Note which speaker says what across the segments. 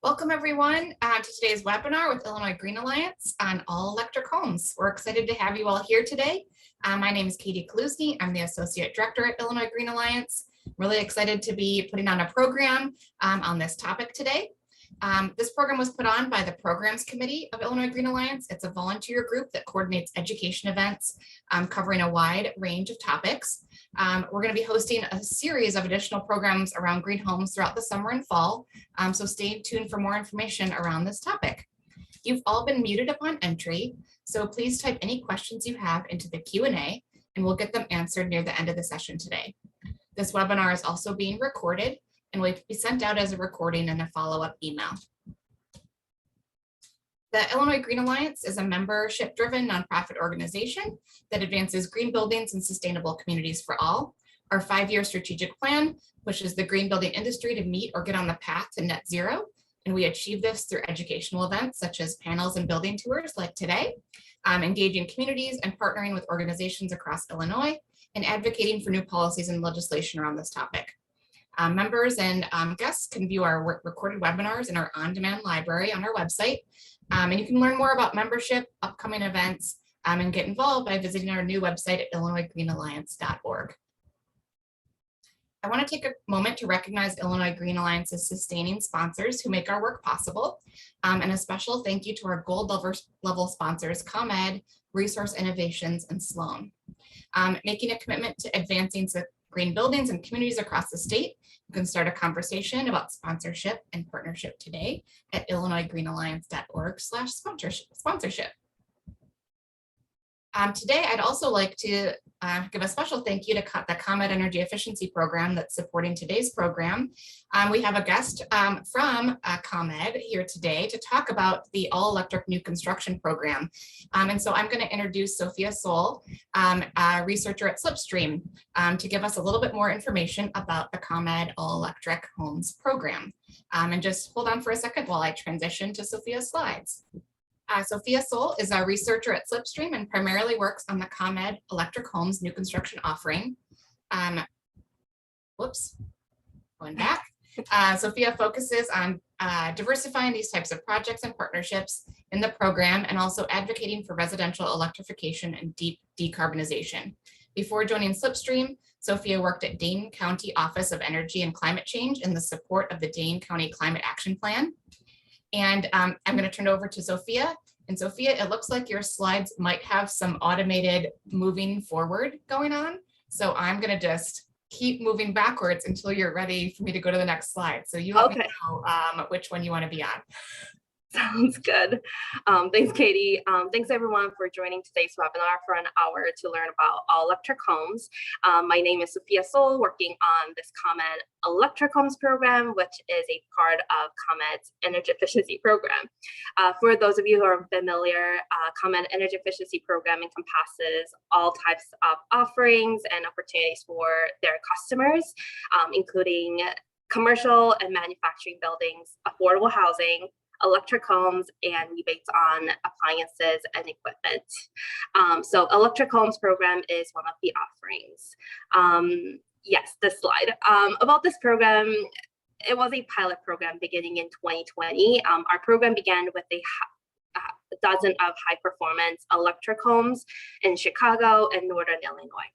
Speaker 1: Welcome everyone to today's webinar with Illinois Green Alliance on all electric homes. We're excited to have you all here today. My name is Katie Kaluzny. I'm the Associate Director at Illinois Green Alliance. Really excited to be putting on a program on this topic today. This program was put on by the Programs Committee of Illinois Green Alliance. It's a volunteer group that coordinates education events covering a wide range of topics. We're going to be hosting a series of additional programs around green homes throughout the summer and fall, so stay tuned for more information around this topic. You've all been muted upon entry, so please type any questions you have into the Q&A and we'll get them answered near the end of the session today. This webinar is also being recorded and will be sent out as a recording and a follow-up email. The Illinois Green Alliance is a membership-driven nonprofit organization that advances green buildings and sustainable communities for all. Our 5-year strategic plan pushes the green building industry to meet or get on the path to net zero, and we achieve this through educational events such as panels and building tours like today, engaging communities and partnering with organizations across Illinois, and advocating for new policies and legislation around this topic. Members and guests can view our recorded webinars in our on-demand library on our website. And you can learn more about membership, upcoming events, and get involved by visiting our new website at illinoisgreenalliance.org. I want to take a moment to recognize Illinois Green Alliance's sustaining sponsors who make our work possible. And a special thank you to our gold level sponsors, ComEd, Resource Innovations, and Sloan. Making a commitment to advancing green buildings and communities across the state, you can start a conversation about sponsorship and partnership today at illinoisgreenalliance.org/sponsorship. Today, I'd also like to give a special thank you to the ComEd Energy Efficiency Program that's supporting today's program. We have a guest from ComEd here today to talk about the all-electric new construction program. And so I'm going to introduce Sophia Soul, a researcher at Slipstream, to give us a little bit more information about the ComEd all-electric homes program. And just hold on for a second while I transition to Sophia's slides. Sophia Soul is a researcher at Slipstream and primarily works on the ComEd Electric Homes new construction offering. Going back. Sophia focuses on diversifying these types of projects and partnerships in the program and also advocating for residential electrification and deep decarbonization. Before joining Slipstream, Sophia worked at Dane County Office of Energy and Climate Change in the support of the Dane County Climate Action Plan. And I'm going to turn it over to Sophia. And Sophia, it looks like your slides might have some automated moving forward going on. So I'm going to just keep moving backwards until you're ready for me to go to the next slide. So you let me know which one you want to be on.
Speaker 2: Sounds good. Thanks, Katie. Thanks everyone for joining today's webinar for an hour to learn about all electric homes. My name is Sophia Soul, working on this ComEd Electric Homes program, which is a part of ComEd's Energy Efficiency Program. For those of you who are familiar, ComEd Energy Efficiency Program encompasses all types of offerings and opportunities for their customers, including commercial and manufacturing buildings, affordable housing, electric homes, and rebates on appliances and equipment. So Electric Homes program is one of the offerings. Yes, this slide. About this program, it was a pilot program beginning in 2020. Our program began with a dozen of high-performance electric homes in Chicago and Northern Illinois.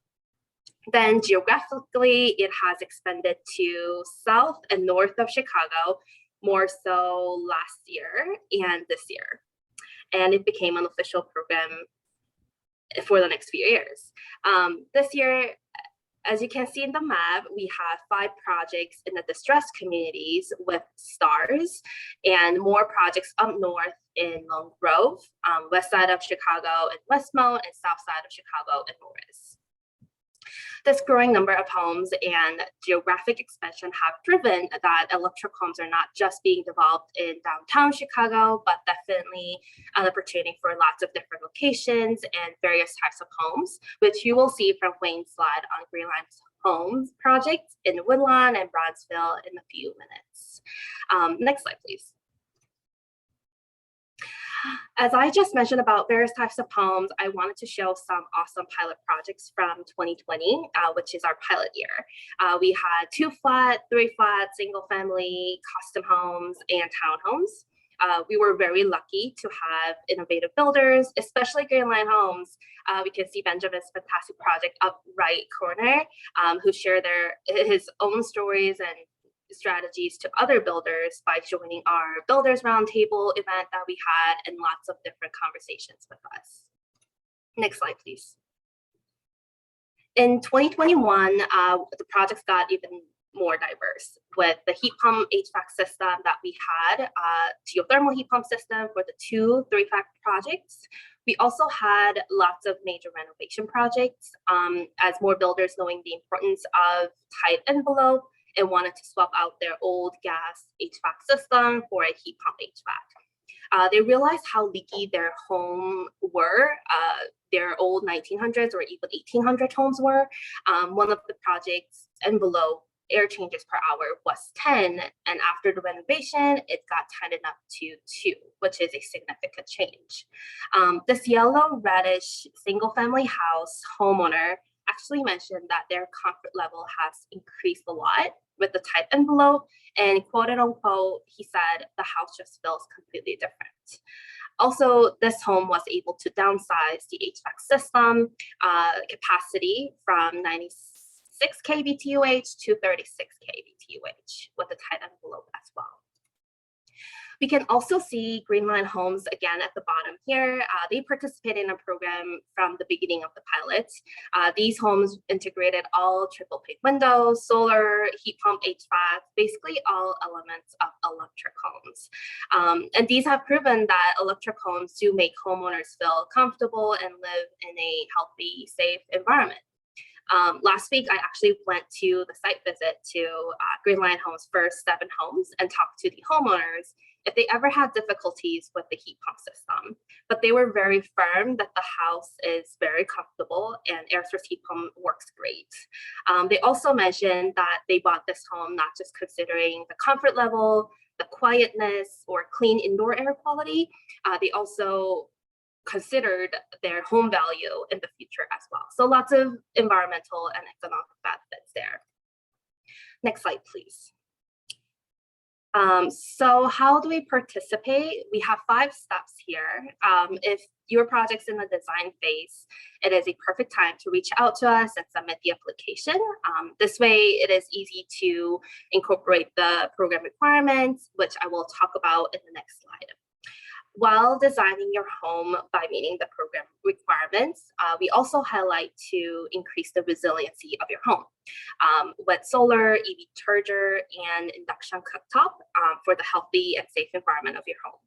Speaker 2: Then geographically, it has expanded to south and north of Chicago, more so last year and this year. And it became an official program for the next few years. This year, as you can see in the map, we have 5 projects in the distressed communities with stars and more projects up north in Lone Grove, west side of Chicago in Westmount, and south side of Chicago in Morris. This growing number of homes and geographic expansion have driven that electric homes are not just being developed in downtown Chicago, but definitely an opportunity for lots of different locations and various types of homes, which you will see from Wayne's slide on Greenline Homes projects in Woodlawn and Bronzeville in a few minutes. Next slide, please. As I just mentioned about various types of homes, I wanted to show some awesome pilot projects from 2020, which is our pilot year. We had 2 flat, 3 flat, single family, custom homes, and townhomes. We were very lucky to have innovative builders, especially Greenline Homes. We can see Benjamin's fantastic project up right corner, who share his own stories and strategies to other builders by joining our Builders Roundtable event that we had and lots of different conversations with us. Next slide, please. In 2021, the projects got even more diverse with the heat pump HVAC system that we had, geothermal heat pump system for the 2 3-flat projects. We also had lots of major renovation projects as more builders knowing the importance of tight envelope and wanted to swap out their old gas HVAC system for a heat pump HVAC. They realized how leaky their home were, their old 1900s or even 1800 homes were. One of the project's envelope air changes per hour was 10, and after the renovation, it got tightened up to 2, which is a significant change. This yellow reddish single family house homeowner actually mentioned that their comfort level has increased a lot with the tight envelope, and quote unquote, he said the house just feels completely different. Also, this home was able to downsize the HVAC system capacity from 96 kBTUH to 36 kBTUH with the tight envelope as well. We can also see Greenline Homes again at the bottom here. They participated in a program from the beginning of the pilot. These homes integrated all triple pane windows, solar, heat pump, HVAC, basically all elements of electric homes. And these have proven that electric homes do make homeowners feel comfortable and live in a healthy, safe environment. Last week, I actually went to the site visit to Greenline Homes' first 7 homes and talked to the homeowners if they ever had difficulties with the heat pump system. But they were very firm that the house is very comfortable and air source heat pump works great. They also mentioned that they bought this home not just considering the comfort level, the quietness, or clean indoor air quality. They also considered their home value in the future as well. So lots of environmental and economic benefits there. Next slide, please. So how do we participate? We have 5 steps here. If your project's in the design phase, it is a perfect time to reach out to us and submit the application. This way, it is easy to incorporate the program requirements, which I will talk about in the next slide. While designing your home by meeting the program requirements, we also highlight to increase the resiliency of your home with solar, EV charger, and induction cooktop for the healthy and safe environment of your home.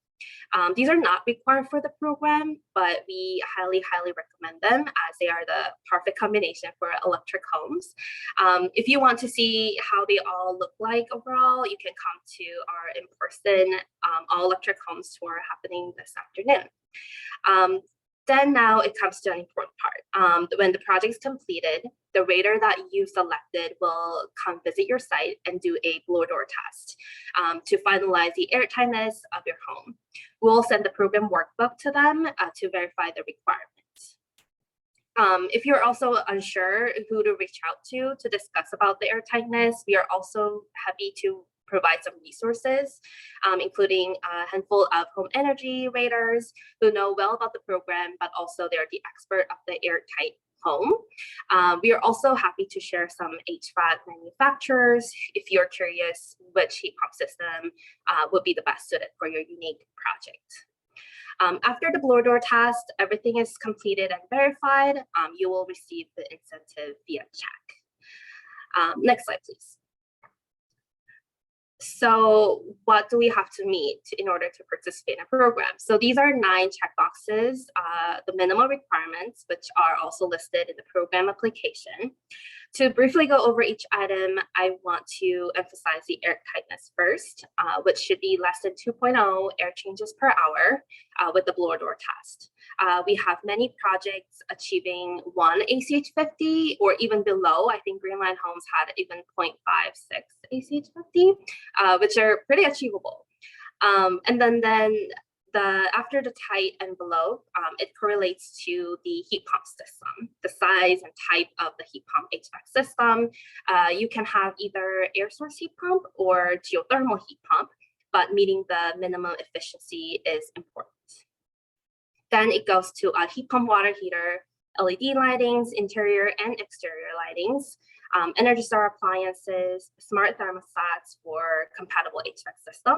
Speaker 2: These are not required for the program, but we highly recommend them as they are the perfect combination for electric homes. If you want to see how they all look like overall, you can come to our in-person all electric homes tour happening this afternoon. Then now it comes to an important part. When the project is completed, the rater that you selected will come visit your site and do a blower door test to finalize the airtightness of your home. We'll send the program workbook to them to verify the requirements. If you're also unsure who to reach out to discuss about the airtightness, we are also happy to provide some resources, including a handful of home energy raters who know well about the program, but also they're the expert of the airtight home. We are also happy to share some HVAC manufacturers if you're curious which heat pump system would be the best suited for your unique project. After the blower door test, everything is completed and verified. You will receive the incentive via check. Next slide, please. So what do we have to meet in order to participate in a program? So these are 9 checkboxes, the minimum requirements, which are also listed in the program application. To briefly go over each item, I want to emphasize the air tightness first, which should be less than 2.0 air changes per hour with the blower door test. We have many projects achieving 1 ACH50 or even below. I think Greenline Homes had even 0.56 ACH50, which are pretty achievable. And then After the tight envelope, it correlates to the heat pump system, the size and type of the heat pump HVAC system. You can have either air source heat pump or geothermal heat pump, but meeting the minimum efficiency is important. Then it goes to a heat pump water heater, LED lightings, interior and exterior lightings, Energy Star appliances, smart thermostats for compatible HVAC system,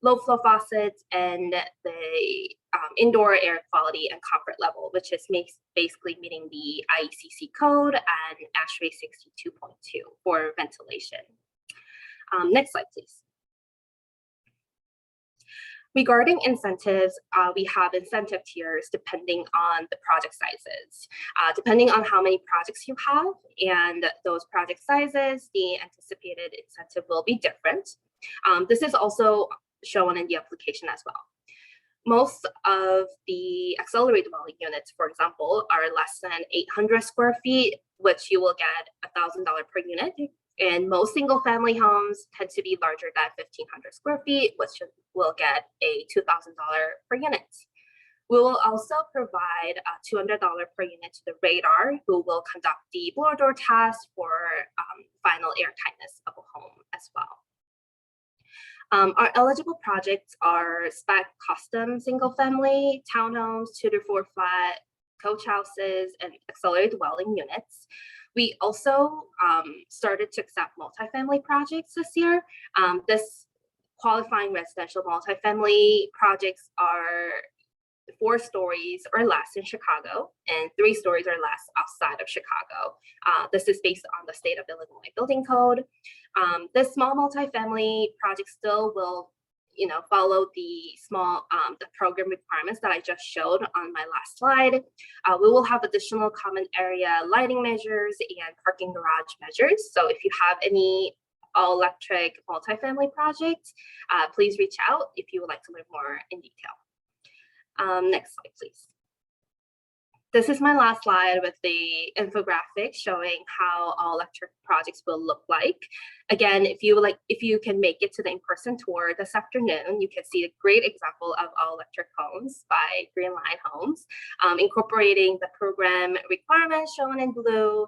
Speaker 2: low flow faucets, and the indoor air quality and comfort level, which is basically meeting the IECC code and ASHRAE 62.2 for ventilation. Next slide, please. Regarding incentives, we have incentive tiers depending on the project sizes. Depending on how many projects you have and those project sizes, the anticipated incentive will be different. This is also shown in the application as well. Most of the accelerated dwelling units, for example, are less than 800 square feet, which you will get $1,000 per unit. And most single family homes tend to be larger than 1,500 square feet, which will get a $2,000 per unit. We will also provide $200 per unit to the radar, who will conduct the blower door test for final air tightness of a home as well. Our eligible projects are spec custom single family, townhomes, 2 to 4 flat, coach houses, and accelerated dwelling units. We also started to accept multifamily projects this year. This qualifying residential multifamily projects are 4 stories or less in Chicago and 3 stories or less outside of Chicago. This is based on the state of Illinois building code. This small multifamily project still will follow the the program requirements that I just showed on my last slide. We will have additional common area lighting measures and parking garage measures. So if you have any all-electric multifamily projects, please reach out if you would like to learn more in detail. Next slide, please. This is my last slide with the infographic showing how all electric projects will look like. Again, if you can make it to the in-person tour this afternoon, you can see a great example of all electric homes by Greenline Homes, incorporating the program requirements shown in blue,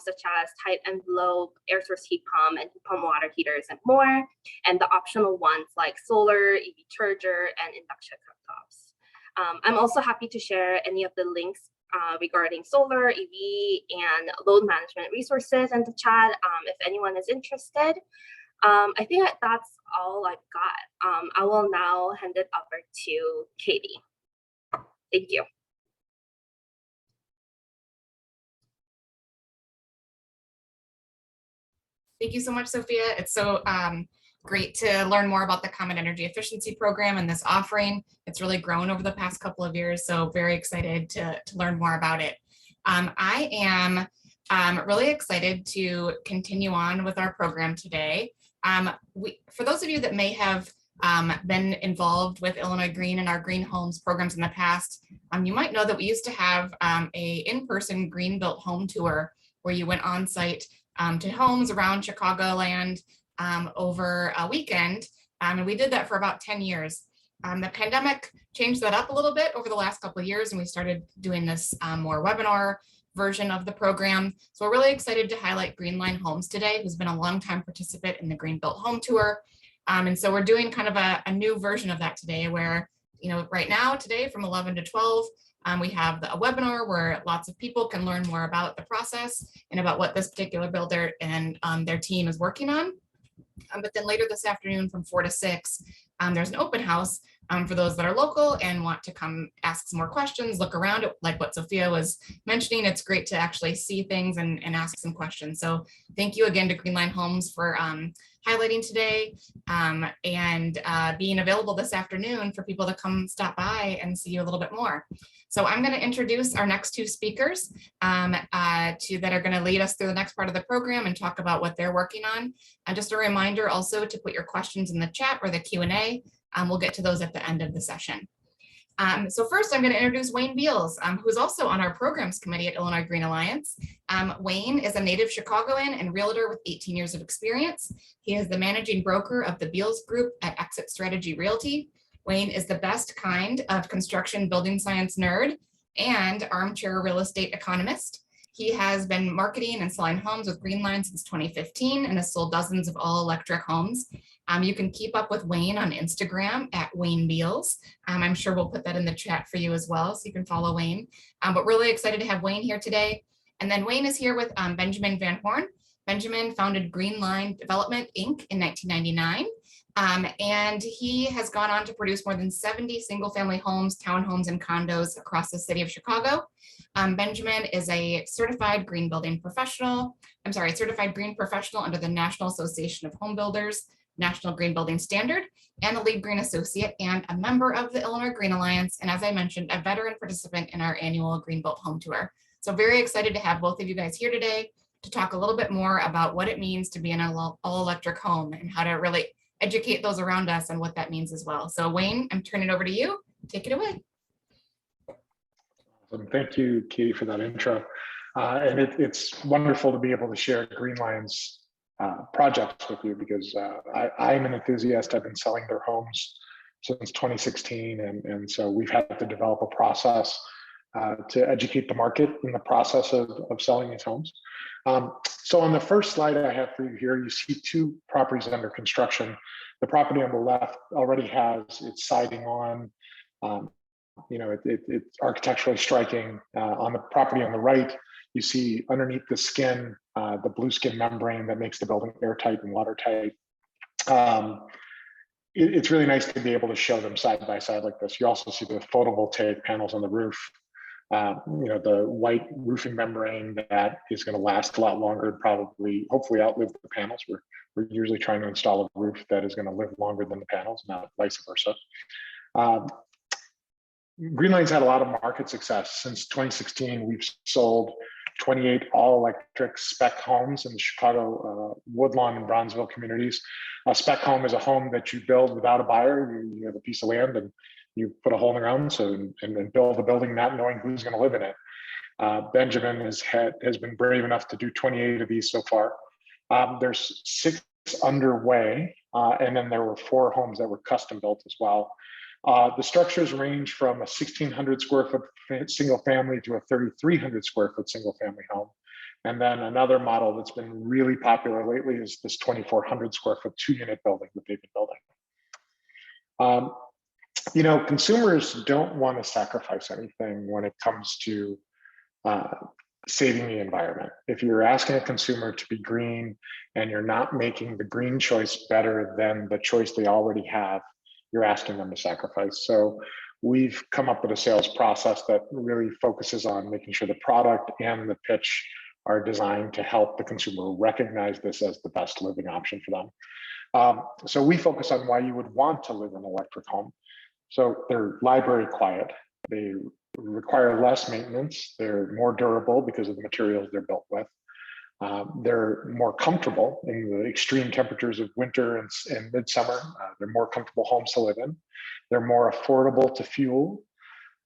Speaker 2: such as tight envelope, air source heat pump, and heat pump water heaters, and more, and the optional ones like solar, EV charger, and induction cooktops. I'm also happy to share any of the links regarding solar, EV, and load management resources in the chat if anyone is interested. I think that's all I've got. I will now hand it over to Katie. Thank you.
Speaker 1: Thank you so much, Sophia. It's so great to learn more about the Common Energy Efficiency Program and this offering. It's really grown over the past couple of years, so very excited to learn more about it. I am really excited to continue on with our program today. For those of you that may have been involved with Illinois Green and our Green Homes programs in the past, you might know that we used to have a in-person green built home tour where you went on site to homes around Chicagoland over a weekend, and we did that for about 10 years. The pandemic changed that up a little bit over the last couple of years, and we started doing this more webinar version of the program. So we're really excited to highlight Greenline Homes today, who's been a longtime participant in the Green Built Home Tour. And so we're doing kind of a new version of that today, where, right now, today from 11 to 12, we have a webinar where lots of people can learn more about the process and about what this particular builder and their team is working on. But then later this afternoon from 4 to 6, there's an open house for those that are local and want to come ask some more questions, look around it, like what Sophia was mentioning. It's great to actually see things and ask some questions. So thank you again to Greenline Homes for highlighting today and being available this afternoon for people to come stop by and see you a little bit more. So I'm going to introduce our next 2 speakers that are going to lead us through the next part of the program and talk about what they're working on. Just a reminder also to put your questions in the chat or the Q&A. We'll get to those at the end of the session. So first, I'm going to introduce Wayne Beals, who's also on our programs committee at Illinois Green Alliance. Wayne is a native Chicagoan and realtor with 18 years of experience. He is the managing broker of the Beals Group at Exit Strategy Realty. Wayne is the best kind of construction building science nerd and armchair real estate economist. He has been marketing and selling homes with Greenline since 2015 and has sold dozens of all electric homes. You can keep up with Wayne on Instagram at Wayne Beals. I'm sure we'll put that in the chat for you as well, so you can follow Wayne. But really excited to have Wayne here today. And then Wayne is here with Benjamin Van Horn. Benjamin founded Greenline Development, Inc. in 1999. And he has gone on to produce more than 70 single-family homes, townhomes, and condos across the city of Chicago. Benjamin is a certified green building professional. Certified green professional under the National Association of Home Builders, National Green Building Standard, and a lead green associate and a member of the Illinois Green Alliance. And as I mentioned, a veteran participant in our annual Greenbuilt Home Tour. So very excited to have both of you guys here today to talk a little bit more about what it means to be in an all-electric home and how to really educate those around us and what that means as well. So Wayne, I'm turning it over to you. Take it away.
Speaker 3: Awesome. Thank you, Katie, for that intro. And it's wonderful to be able to share Greenline's projects with you because I'm an enthusiast. I've been selling their homes since 2016. And so we've had to develop a process to educate the market in the process of selling these homes. So on the first slide I have for you here, you see two properties under construction. The property on the left already has its siding on. It's architecturally striking. On the property on the right, you see underneath the skin, the blue skin membrane that makes the building airtight and watertight. It's really nice to be able to show them side by side like this. You also see the photovoltaic panels on the roof. The white roofing membrane that is going to last a lot longer and probably, hopefully outlive the panels. We're usually trying to install a roof that is going to live longer than the panels, not vice versa. Greenline's had a lot of market success. Since 2016, we've sold 28 all-electric spec homes in the Chicago Woodlawn and Bronzeville communities. A spec home is a home that you build without a buyer. You have a piece of land and you put a hole in the ground and build a building not knowing who's going to live in it. Benjamin has been brave enough to do 28 of these so far. There's 6 underway, and then there were 4 homes that were custom built as well. The structures range from a 1,600 square foot single family to a 3,300 square foot single family home. And then another model that's been really popular lately is this 2,400 square foot 2-unit building that they've been building. Consumers don't want to sacrifice anything when it comes to saving the environment. If you're asking a consumer to be green and you're not making the green choice better than the choice they already have, you're asking them to sacrifice. So we've come up with a sales process that really focuses on making sure the product and the pitch are designed to help the consumer recognize this as the best living option for them. So we focus on why you would want to live in an electric home. So they're library quiet. They require less maintenance. They're more durable because of the materials they're built with. They're more comfortable in the extreme temperatures of winter and midsummer. They're more comfortable homes to live in. They're more affordable to fuel.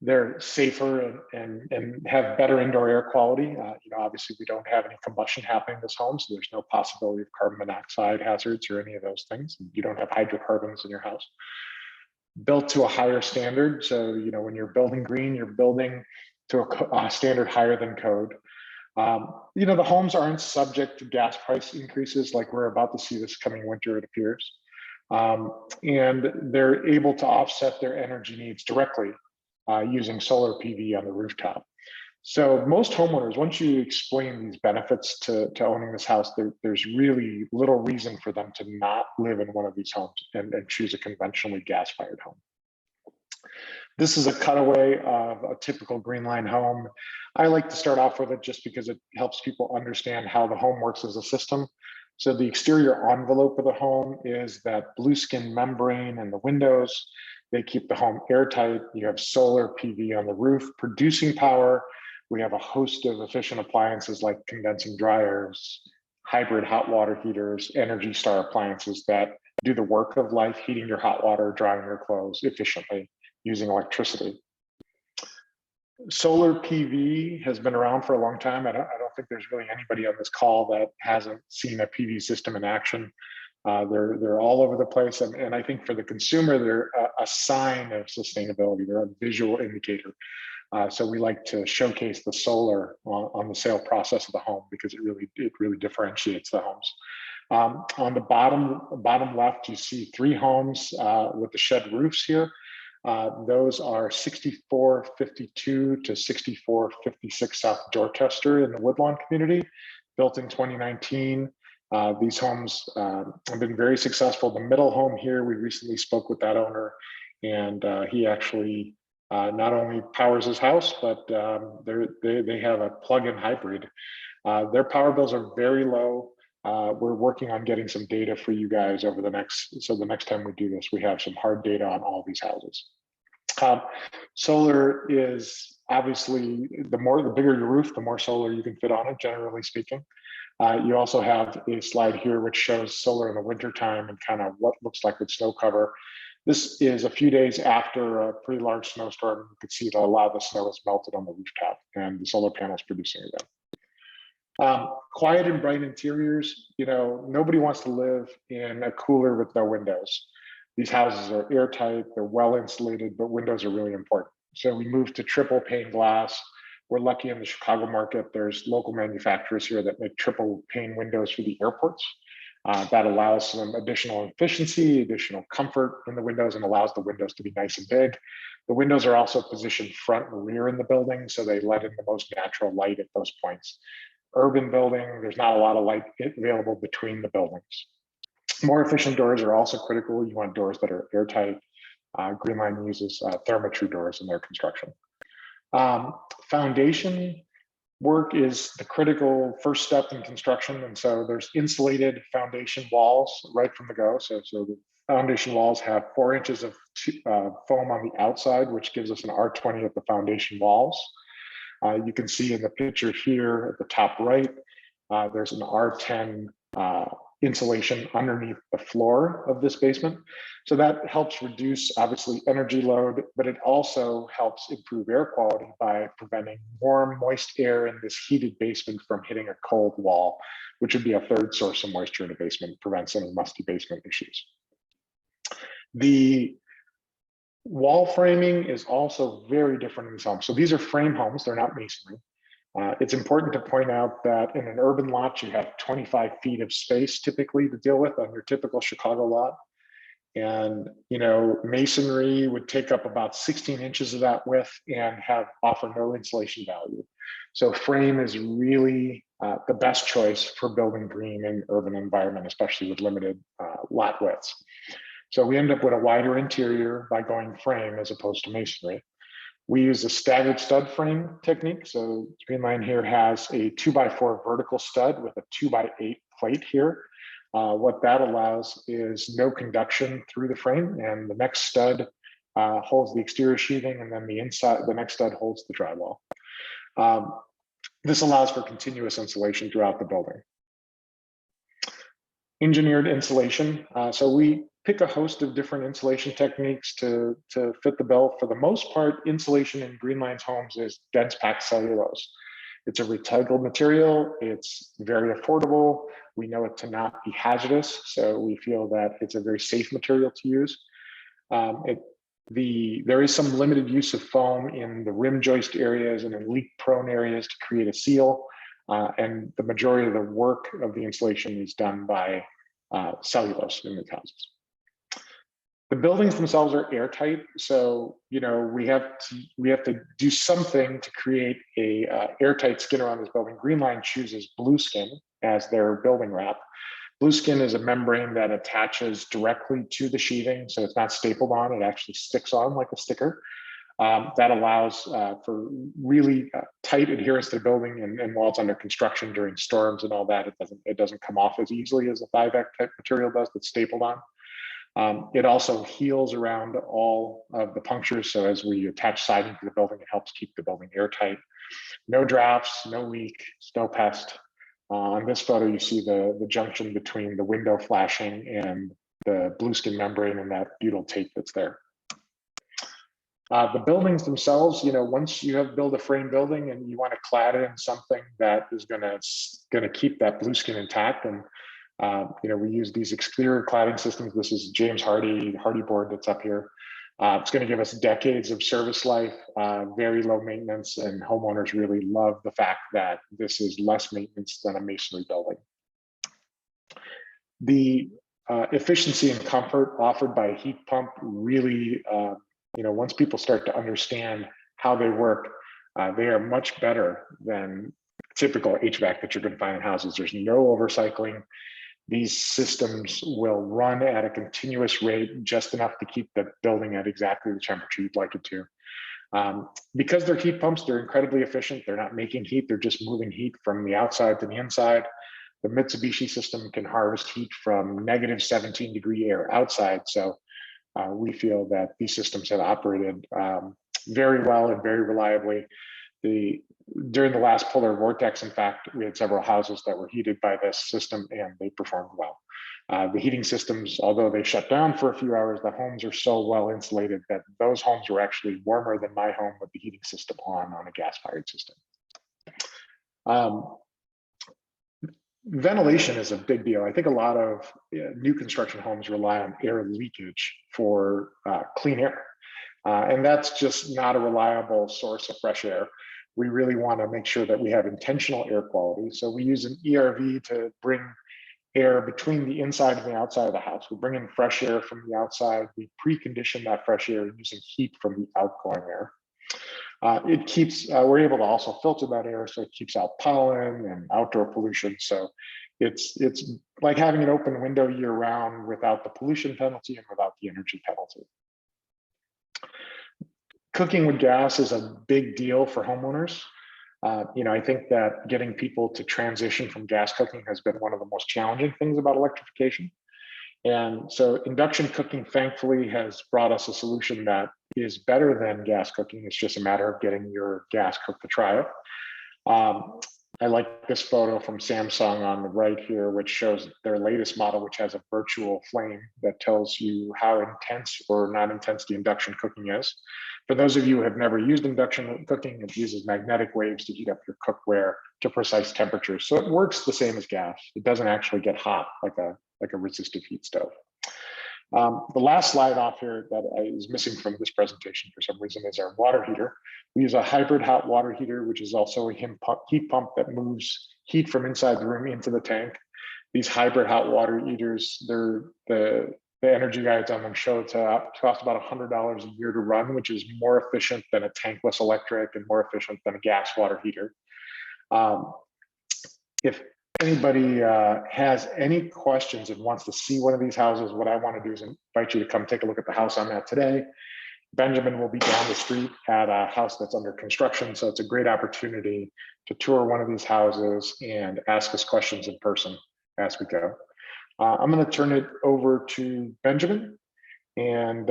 Speaker 3: They're safer and have better indoor air quality. Obviously we don't have any combustion happening in this home, so there's no possibility of carbon monoxide hazards or any of those things. You don't have hydrocarbons in your house. Built to a higher standard. So, when you're building green, you're building to a standard higher than code. The homes aren't subject to gas price increases like we're about to see this coming winter, it appears. And they're able to offset their energy needs directly using solar PV on the rooftop. So most homeowners, once you explain these benefits to owning this house, there's really little reason for them to not live in one of these homes and choose a conventionally gas-fired home. This is a cutaway of a typical Greenline home. I like to start off with it just because it helps people understand how the home works as a system. So the exterior envelope of the home is that blue skin membrane and the windows. They keep the home airtight. You have solar PV on the roof producing power. We have a host of efficient appliances like condensing dryers, hybrid hot water heaters, Energy Star appliances that do the work of life, heating your hot water, drying your clothes efficiently using electricity. Solar PV has been around for a long time. I don't think there's really anybody on this call that hasn't seen a PV system in action. They're all over the place, and I think for the consumer, they're a sign of sustainability. They're a visual indicator. So we like to showcase the solar on the sale process of the home because it really differentiates the homes. On the bottom left, you see 3 homes with the shed roofs here. Those are 6452 to 6456 South Dorchester in the Woodlawn community, built in 2019. These homes have been very successful. The middle home here, we recently spoke with that owner, and he actually not only powers his house, but they have a plug-in hybrid. Their power bills are very low. We're working on getting some data for you guys over the next time we do this, we have some hard data on all these houses. Solar is obviously, the bigger your roof, the more solar you can fit on it, generally speaking. You also have a slide here which shows solar in the wintertime and kind of what looks like with snow cover. This is a few days after a pretty large snowstorm. You can see that a lot of the snow is melted on the rooftop and the solar panels producing again. Quiet and bright interiors. Nobody wants to live in a cooler with no windows. These houses are airtight, they're well insulated, but windows are really important. So we moved to triple pane glass. We're lucky in the Chicago market, there's local manufacturers here that make triple pane windows for the airports. That allows some additional efficiency, additional comfort in the windows, and allows the windows to be nice and big. The windows are also positioned front and rear in the building, so they let in the most natural light at those points. Urban building, there's not a lot of light available between the buildings. More efficient doors are also critical. You want doors that are airtight. Greenline uses Therma-Tru doors in their construction. Foundation work is the critical first step in construction. And so there's insulated foundation walls right from the go. So the foundation walls have 4 inches of foam on the outside, which gives us an R20 at the foundation walls. You can see in the picture here at the top right, there's an R10 insulation underneath the floor of this basement. So that helps reduce, obviously, energy load, but it also helps improve air quality by preventing warm, moist air in this heated basement from hitting a cold wall, which would be a third source of moisture in a basement, prevents any musty basement issues. The wall framing is also very different in this home. So these are frame homes, they're not masonry. It's important to point out that in an urban lot, you have 25 feet of space typically to deal with on your typical Chicago lot. And masonry would take up about 16 inches of that width and offer no insulation value. So frame is really the best choice for building green in urban environment, especially with limited lot widths. So we end up with a wider interior by going frame as opposed to masonry. We use a staggered stud frame technique. So Greenline here has a 2x4 vertical stud with a 2x8 plate here. What that allows is no conduction through the frame, and the next stud holds the exterior sheathing, and then the next stud holds the drywall. This allows for continuous insulation throughout the building. Engineered insulation. So we pick a host of different insulation techniques to fit the bill. For the most part, insulation in Greenline's homes is dense packed cellulose. It's a recycled material. It's very affordable. We know it to not be hazardous, so we feel that it's a very safe material to use. There is some limited use of foam in the rim joist areas and in leak-prone areas to create a seal, and the majority of the work of the insulation is done by cellulose in these houses. The buildings themselves are airtight, so we have to do something to create a airtight skin around this building. Greenline chooses blue skin as their building wrap. Blue skin is a membrane that attaches directly to the sheathing, so it's not stapled on; it actually sticks on like a sticker. That allows for really tight adherence to the building, and while it's under construction during storms and all that, it doesn't come off as easily as a 5X type material does that's stapled on. It also heals around all of the punctures. So as we attach siding to the building, it helps keep the building airtight. No drafts, no leak, no pest. On this photo, you see the junction between the window flashing and the blue skin membrane and that butyl tape that's there. The buildings themselves, once you have built a frame building and you want to clad it in something that is going to keep that blue skin intact, and We use these exterior cladding systems. This is James Hardy board that's up here. It's going to give us decades of service life, very low maintenance, and homeowners really love the fact that this is less maintenance than a masonry building. The efficiency and comfort offered by a heat pump really, once people start to understand how they work, they are much better than typical HVAC that you're going to find in houses. There's no overcycling. These systems will run at a continuous rate, just enough to keep the building at exactly the temperature you'd like it to. Because they're heat pumps, they're incredibly efficient. They're not making heat, they're just moving heat from the outside to the inside. The Mitsubishi system can harvest heat from negative 17-degree air outside. So we feel that these systems have operated very well and very reliably. During the last polar vortex, in fact, we had several houses that were heated by this system and they performed well. The heating systems, although they shut down for a few hours, the homes are so well insulated that those homes were actually warmer than my home with the heating system on a gas-fired system. Ventilation is a big deal. I think a lot of new construction homes rely on air leakage for clean air. And that's just not a reliable source of fresh air. We really want to make sure that we have intentional air quality. So we use an ERV to bring air between the inside and the outside of the house. We bring in fresh air from the outside. We precondition that fresh air using heat from the outgoing air. It keeps, we're able to also filter that air, so it keeps out pollen and outdoor pollution. So it's like having an open window year round without the pollution penalty and without the energy penalty. Cooking with gas is a big deal for homeowners. I think that getting people to transition from gas cooking has been one of the most challenging things about electrification. And so induction cooking, thankfully, has brought us a solution that is better than gas cooking. It's just a matter of getting your gas cook to try it. I like this photo from Samsung on the right here, which shows their latest model, which has a virtual flame that tells you how intense or not intense the induction cooking is. For those of you who have never used induction cooking, it uses magnetic waves to heat up your cookware to precise temperatures. So it works the same as gas. It doesn't actually get hot like a resistive heat stove. The last slide off here that is missing from this presentation for some reason is our water heater. We use a hybrid hot water heater, which is also a heat pump that moves heat from inside the room into the tank. These hybrid hot water heaters, the energy guides on them show to cost about $100 a year to run, which is more efficient than a tankless electric and more efficient than a gas water heater. If anybody has any questions and wants to see one of these houses, what I want to do is invite you to come take a look at the house I'm at today. Benjamin will be down the street at a house that's under construction. So it's a great opportunity to tour one of these houses and ask us questions in person as we go. I'm going to turn it over to Benjamin, and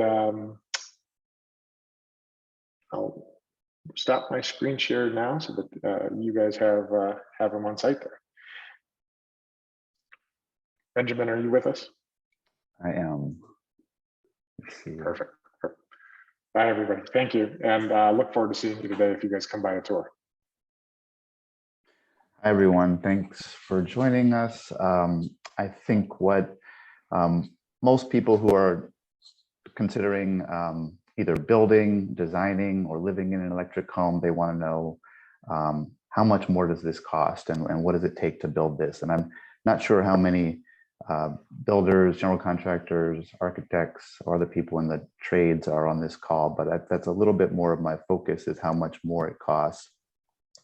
Speaker 3: I'll stop my screen share now so that you guys have him on site there. Benjamin, are you with us?
Speaker 4: I am.
Speaker 3: Perfect. Bye, everybody. Thank you, and look forward to seeing you today if you guys come by a tour.
Speaker 4: Hi, everyone. Thanks for joining us. I think what most people who are considering either building, designing, or living in an electric home, they want to know how much more does this cost and what does it take to build this? And I'm not sure how many builders, general contractors, architects, or other people in the trades are on this call, but that's a little bit more of my focus, is how much more it costs.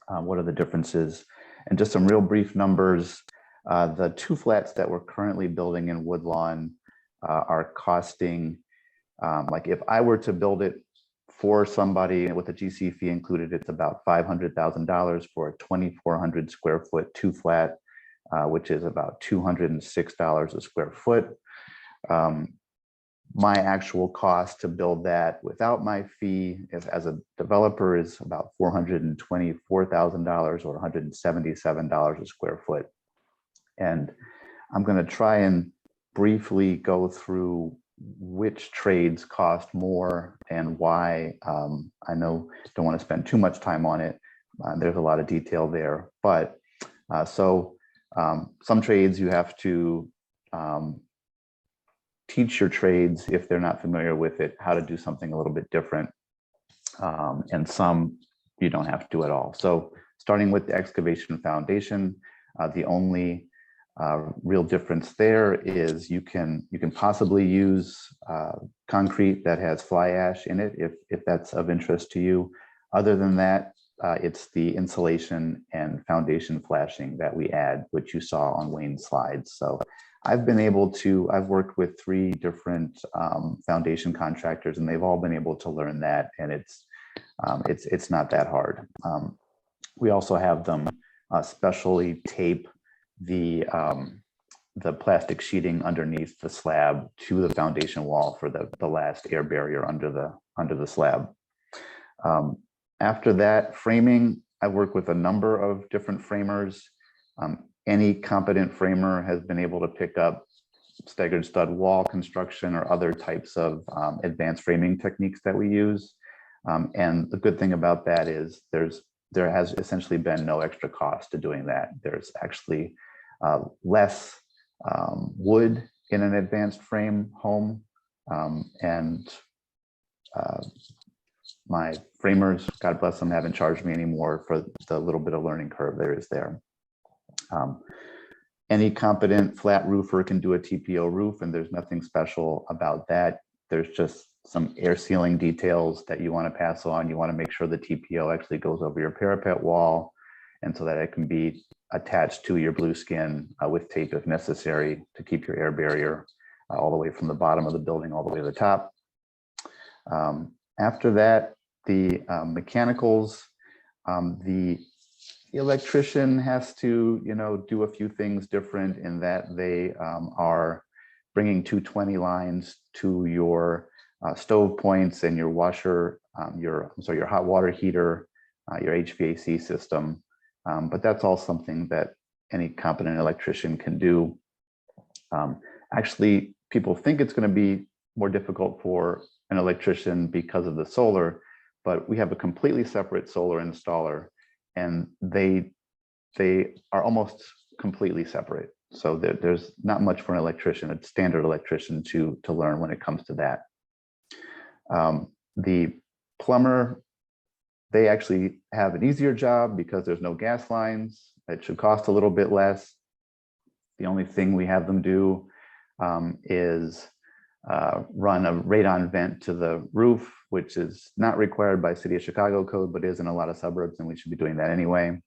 Speaker 4: What are the differences? And just some real brief numbers. The 2 flats that we're currently building in Woodlawn are costing, like if I were to build it for somebody with a GC fee included, it's about $500,000 for a 2,400 square foot 2 flat, which is about $206 a square foot. My actual cost to build that without my fee as a developer is about $424,000 or $177 a square foot. And I'm going to try and briefly go through which trades cost more and why. I know don't want to spend too much time on it. There's a lot of detail there, but some trades you have to teach your trades, if they're not familiar with it, how to do something a little bit different. And some you don't have to do at all. So starting with the excavation foundation, the only real difference there is you can possibly use concrete that has fly ash in it if that's of interest to you. Other than that, it's the insulation and foundation flashing that we add, which you saw on Wayne's slides. So I've worked with 3 different foundation contractors, and they've all been able to learn that, and it's not that hard. We also have them specially tape the plastic sheeting underneath the slab to the foundation wall for the last air barrier under the slab. After that, framing, I work with a number of different framers. Any competent framer has been able to pick up staggered stud wall construction or other types of advanced framing techniques that we use. And the good thing about that is there has essentially been no extra cost to doing that. There's actually less wood in an advanced frame home. My framers, God bless them, haven't charged me anymore for the little bit of learning curve there is there. Any competent flat roofer can do a TPO roof, and there's nothing special about that. There's just some air sealing details that you want to pass on. You want to make sure the TPO actually goes over your parapet wall, and so that it can be attached to your blue skin with tape if necessary to keep your air barrier all the way from the bottom of the building all the way to the top. After that, the mechanicals, the electrician has to, do a few things different in that they are bringing 220 lines to your stove points and your washer, your hot water heater, your HVAC system. But that's all something that any competent electrician can do. Actually, people think it's going to be more difficult for an electrician because of the solar, but we have a completely separate solar installer, and they are almost completely separate. So there's not much for an electrician, a standard electrician to learn when it comes to that. The plumber, they actually have an easier job because there's no gas lines. It should cost a little bit less. The only thing we have them do is run a radon vent to the roof, which is not required by City of Chicago code, but is in a lot of suburbs, and we should be doing that anyway.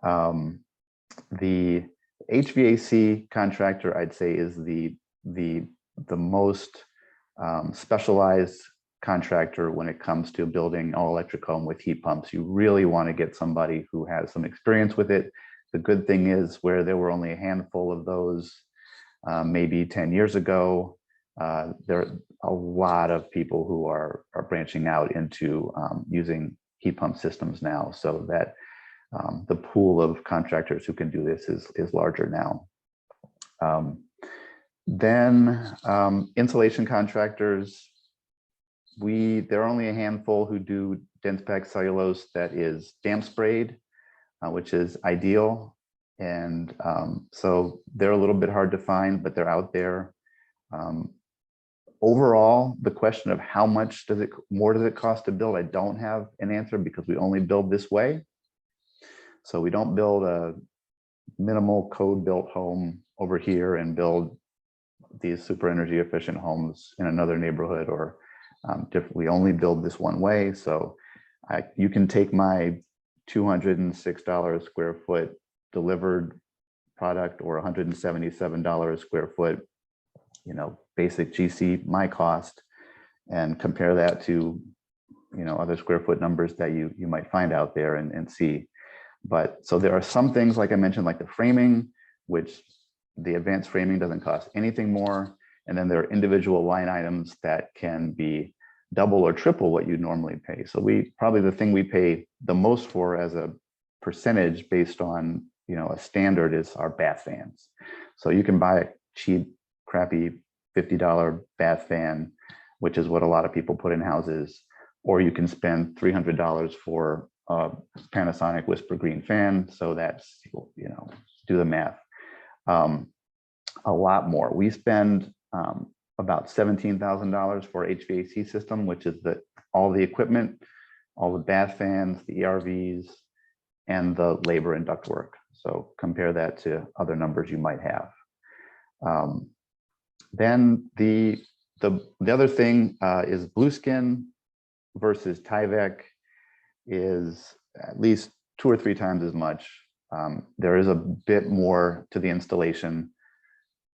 Speaker 4: The HVAC contractor, I'd say, is the most specialized contractor when it comes to building all electric home with heat pumps. You really want to get somebody who has some experience with it. The good thing is, where there were only a handful of those maybe 10 years ago, there are a lot of people who are branching out into using heat pump systems now, so that the pool of contractors who can do this is larger now. Then insulation contractors, there are only a handful who do dense packed cellulose that is damp sprayed, which is ideal. And so they're a little bit hard to find, but they're out there. Overall, the question of how much more does it cost to build, I don't have an answer, because we only build this way. So we don't build a minimal code built home over here and build these super energy efficient homes in another neighborhood, or we only build this one way. So you can take my $206 square foot delivered product, or $177 square foot, basic GC, my cost, and compare that to, other square foot numbers that you might find out there and see. But so there are some things, like I mentioned, like the framing, which the advanced framing doesn't cost anything more. And then there are individual line items that can be double or triple what you normally pay. So probably the thing we pay the most for as a percentage based on, a standard is our bath fans. So you can buy a cheap, crappy $50 bath fan, which is what a lot of people put in houses, or you can spend $300 for a Panasonic Whisper Green fan. So that's, do the math. a lot more. We spend about $17,000 for HVAC system, which is all the equipment, all the bath fans, the ERVs, and the labor and ductwork. So compare that to other numbers you might have. Then the other thing is Blueskin versus Tyvek is at least 2 or 3 times as much. There is a bit more to the installation.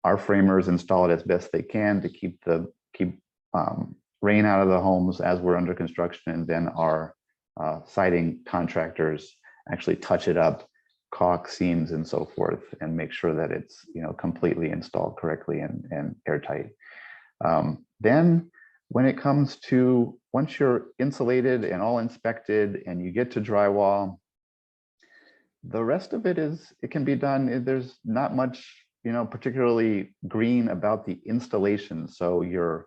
Speaker 4: Our framers install it as best they can to keep rain out of the homes as we're under construction, and then our siding contractors actually touch it up, caulk seams and so forth, and make sure that it's completely installed correctly and airtight. Then when it comes to once you're insulated and all inspected and you get to drywall, the rest of it can be done. There's not much particularly green about the installation. So your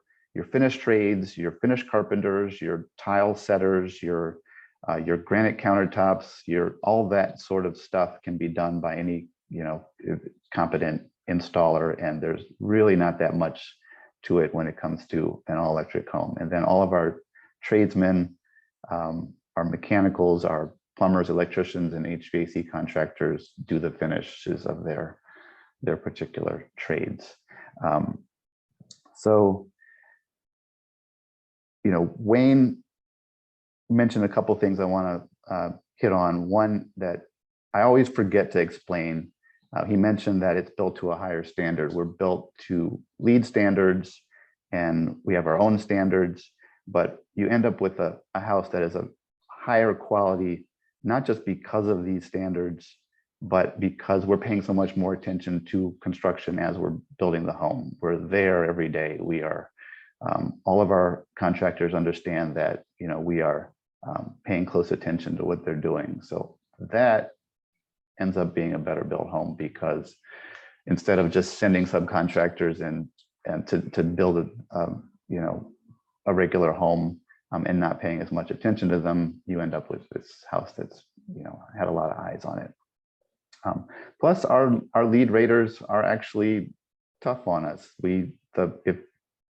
Speaker 4: finished trades, your finished carpenters, your tile setters, your granite countertops, all that sort of stuff can be done by any competent installer, and there's really not that much to it when it comes to an all-electric home. And then all of our tradesmen, our mechanicals, our plumbers, electricians, and HVAC contractors do the finishes of their particular trades. So Wayne mentioned a couple things I want to hit on. One that I always forget to explain. He mentioned that it's built to a higher standard. We're built to LEED standards, and we have our own standards, but you end up with a house that is a higher quality, not just because of these standards, but because we're paying so much more attention to construction as we're building the home. We're there every day. We are, all of our contractors understand that, we are paying close attention to what they're doing. So that ends up being a better built home, because instead of just sending subcontractors and to build a regular home and not paying as much attention to them, you end up with this house that's had a lot of eyes on it. Plus our lead raters are actually tough on us. If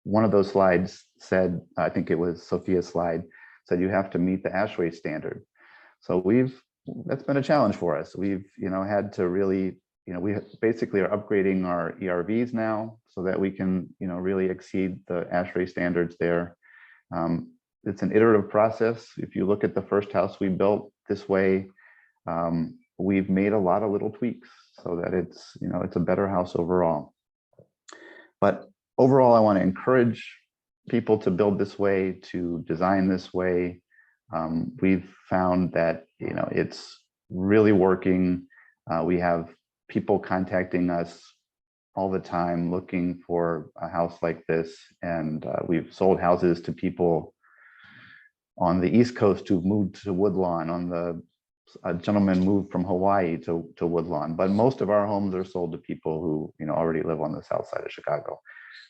Speaker 4: one of those slides said, I think it was Sophia's slide, said you have to meet the ASHRAE standard. So that's been a challenge for us. We've had to really, we basically are upgrading our ERVs now so that we can really exceed the ASHRAE standards there. It's an iterative process. If you look at the first house we built this way, we've made a lot of little tweaks so that it's a better house overall. But overall, I want to encourage people to build this way, to design this way. We've found that it's really working. We have people contacting us all the time looking for a house like this, and we've sold houses to people on the East Coast who've moved to Woodlawn. A gentleman moved from Hawaii to Woodlawn, but most of our homes are sold to people who already live on the south side of Chicago.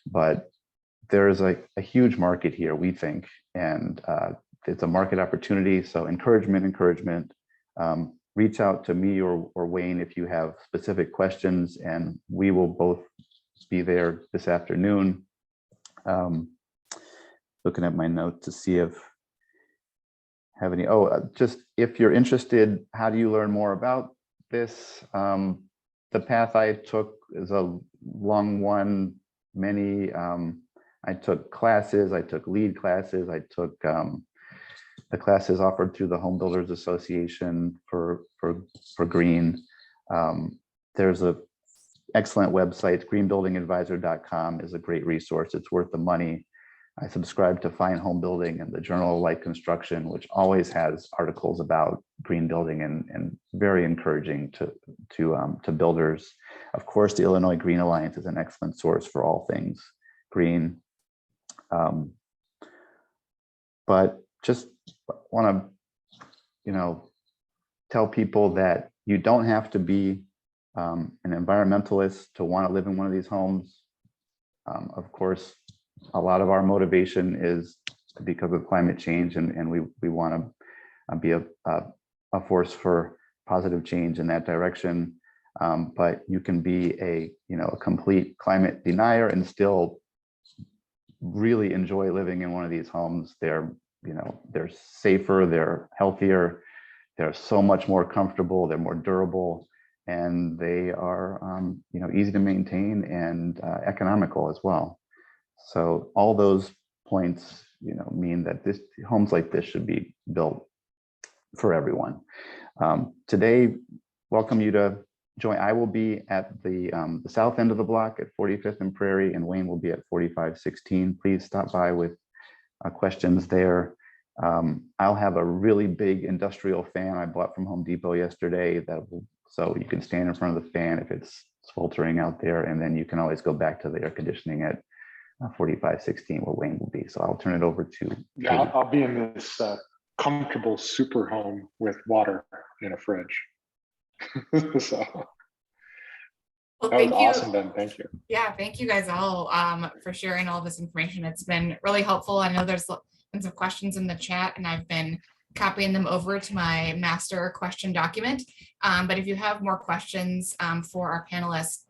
Speaker 4: But there's a huge market here, we think, and it's a market opportunity. So encouragement. Reach out to me or Wayne if you have specific questions, and we will both be there this afternoon. Looking at my notes to see if I have any. Just if you're interested, how do you learn more about this? The path I took is a long one. I took classes, I took lead classes, I took the classes offered through the Home Builders Association for green. There's an excellent website, greenbuildingadvisor.com is a great resource. It's worth the money. I subscribe to Fine Home Building and the Journal of Light Construction, which always has articles about green building and very encouraging to builders. Of course, the Illinois Green Alliance is an excellent source for all things green. But just want to, tell people that you don't have to be an environmentalist to want to live in one of these homes. Of course, a lot of our motivation is because of climate change, and we want to be a force for positive change in that direction. But you can be a complete climate denier and still really enjoy living in one of these homes. They're safer, they're healthier, they're so much more comfortable, they're more durable, and they are easy to maintain and economical as well. So all those points mean that homes like this should be built for everyone. Today, welcome you to join. I will be at the south end of the block at 45th and Prairie, and Wayne will be at 4516. Please stop by with questions there. I'll have a really big industrial fan I bought from Home Depot yesterday so you can stand in front of the fan if it's sweltering out there, and then you can always go back to the air conditioning at 4516 where Wayne will be. So I'll turn it over to
Speaker 3: yeah. I'll be in this comfortable super home with water in a fridge. So
Speaker 1: Well,
Speaker 3: that was
Speaker 1: thank you.
Speaker 3: awesome, Ben. Thank you.
Speaker 1: Yeah, thank you guys all for sharing all this information. It's been really helpful. I know there's tons of questions in the chat, and I've been copying them over to my master question document. But if you have more questions for our panelists,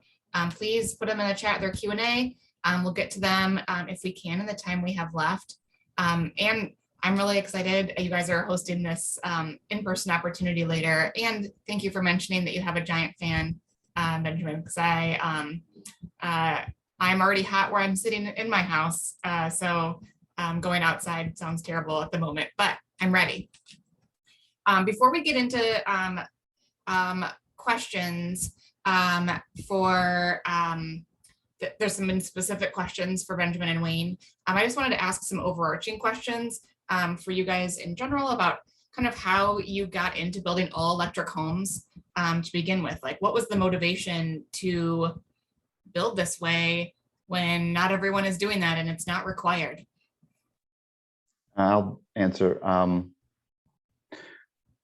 Speaker 1: please put them in the chat, their Q&A. We'll get to them if we can in the time we have left. And I'm really excited you guys are hosting this in-person opportunity later. And thank you for mentioning that you have a giant fan, Benjamin, because I'm already hot where I'm sitting in my house. So going outside sounds terrible at the moment, but I'm ready. Before we get into questions there's some specific questions for Benjamin and Wayne. I just wanted to ask some overarching questions for you guys in general about kind of how you got into building all electric homes to begin with. Like, what was the motivation to build this way when not everyone is doing that and it's not required?
Speaker 4: I'll answer.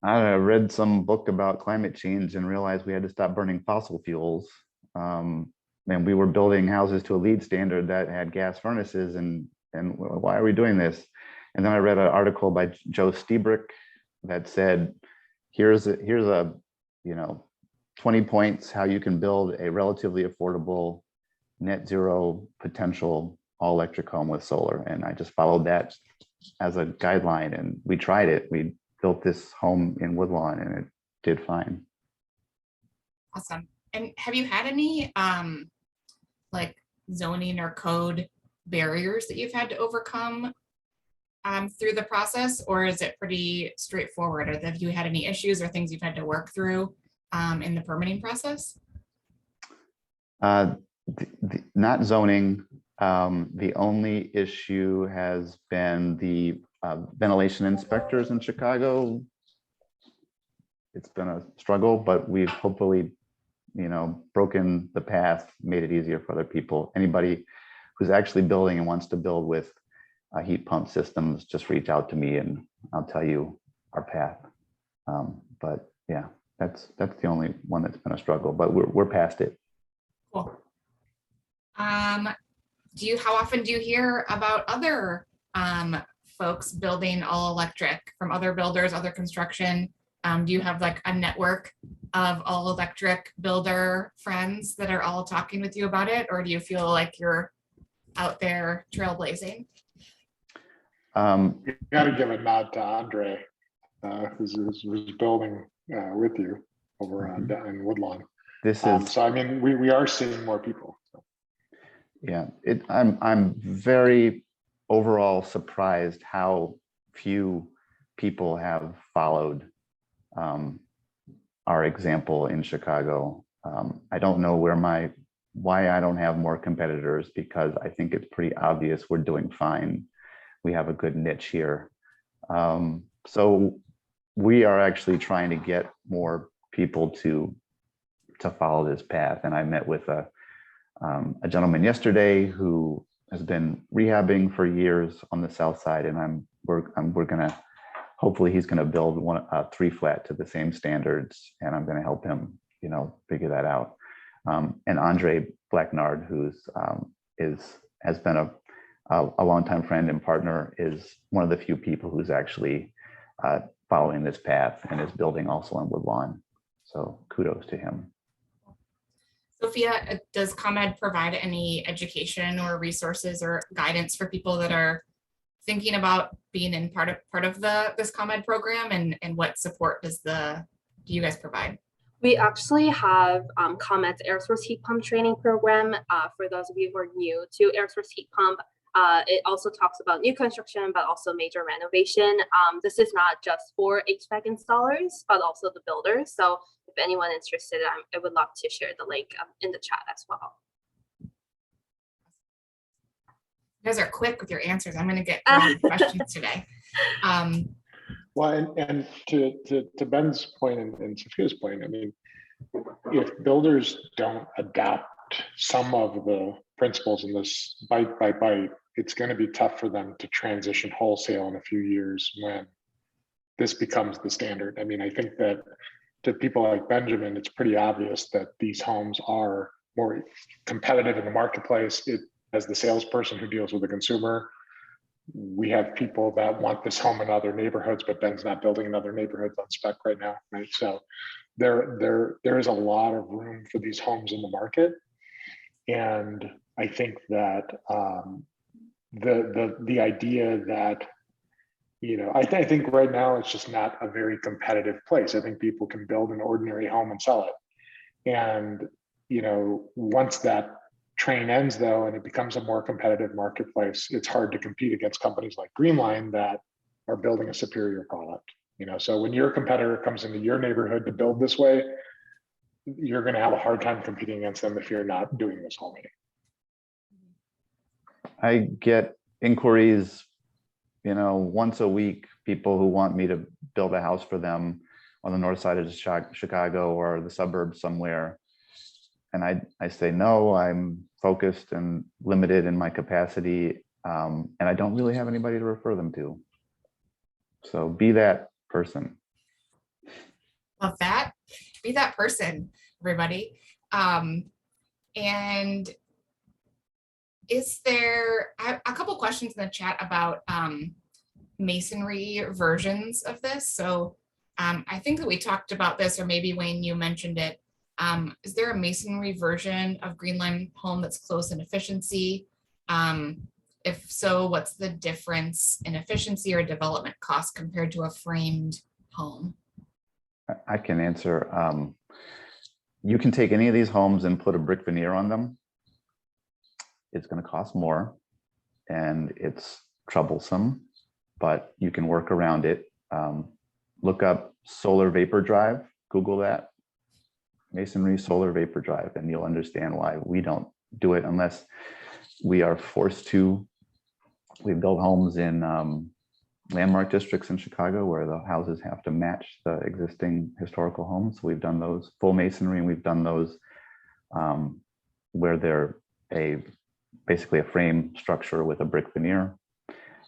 Speaker 4: I read some book about climate change and realized we had to stop burning fossil fuels. And we were building houses to a LEED standard that had gas furnaces, and why are we doing this? And then I read an article by Joe Stiebrick that said, here's a 20 points how you can build a relatively affordable net zero potential all electric home with solar. And I just followed that as a guideline, and we tried it. We built this home in Woodlawn and it did fine.
Speaker 1: Awesome. And have you had any like zoning or code barriers that you've had to overcome through the process, or is it pretty straightforward? Or have you had any issues or things you've had to work through in the permitting process?
Speaker 4: Not zoning. The only issue has been the ventilation inspectors in Chicago. It's been a struggle, but we've hopefully broken the path, made it easier for other people. Anybody who's actually building and wants to build with heat pump systems, just reach out to me and I'll tell you our path. But yeah, that's the only one that's been a struggle, but we're past it.
Speaker 1: Cool. How often do you hear about other folks building all electric from other builders, other construction? Do you have like a network of all electric builder friends that are all talking with you about it? Or do you feel like you're out there trailblazing?
Speaker 3: You got to give a nod to Andre, who's building with you over in Woodlawn.
Speaker 4: This is
Speaker 3: so. I mean, we are seeing more people. So.
Speaker 4: Yeah, I'm very overall surprised how few people have followed our example in Chicago. I don't know why I don't have more competitors, because I think it's pretty obvious we're doing fine. We have a good niche here. So we are actually trying to get more people to follow this path. And I met with a gentleman yesterday who has been rehabbing for years on the south side, and we're gonna, hopefully he's gonna build a 3-flat to the same standards, and I'm gonna help him, figure that out. And Andre Blacknard, who's has been a longtime friend and partner, is one of the few people who's actually following this path and is building also on Woodlawn. So kudos to him.
Speaker 1: Sophia, does ComEd provide any education or resources or guidance for people that are thinking about being in part of this ComEd program, and what support do you guys provide?
Speaker 2: We actually have ComEd's air source heat pump training program. For those of you who are new to air source heat pump, it also talks about new construction, but also major renovation. This is not just for HVAC installers, but also the builders. So if anyone interested, I would love to share the link in the chat as well.
Speaker 1: You guys are quick with your answers. I'm going to get a lot of questions today.
Speaker 3: Well, and to Ben's point and Sophia's point, I mean, if builders don't adapt some of the principles in this bite by bite, it's going to be tough for them to transition wholesale in a few years when this becomes the standard. I mean, I think that to people like Benjamin, it's pretty obvious that these homes are more competitive in the marketplace. As the salesperson who deals with the consumer, we have people that want this home in other neighborhoods, but Ben's not building in other neighborhoods on spec right now, right? So there is a lot of room for these homes in the market. And I think that the idea that, you know, I think right now it's just not a very competitive place. I think people can build an ordinary home and sell it. And, you know, once that train ends though, and it becomes a more competitive marketplace, it's hard to compete against companies like Greenline that are building a superior product. You know, so when your competitor comes into your neighborhood to build this way, you're going to have a hard time competing against them if you're not doing this homing.
Speaker 4: I get inquiries, you know, once a week, people who want me to build a house for them on the north side of Chicago or the suburbs somewhere. And I say, no, I'm focused and limited in my capacity. And I don't really have anybody to refer them to. So be that person.
Speaker 1: Love that. Be that person, everybody. And is there a couple questions in the chat about masonry versions of this? So I think that we talked about this, or maybe Wayne, you mentioned it. Is there a masonry version of Greenline home that's close in efficiency? If so, what's the difference in efficiency or development cost compared to a framed home?
Speaker 4: I can answer. You can take any of these homes and put a brick veneer on them. It's going to cost more and it's troublesome, but you can work around it. Look up solar vapor drive, Google that, masonry solar vapor drive, and you'll understand why we don't do it unless we are forced to. We build homes in landmark districts in Chicago where the houses have to match the existing historical homes. We've done those full masonry, and we've done those where they're basically a frame structure with a brick veneer.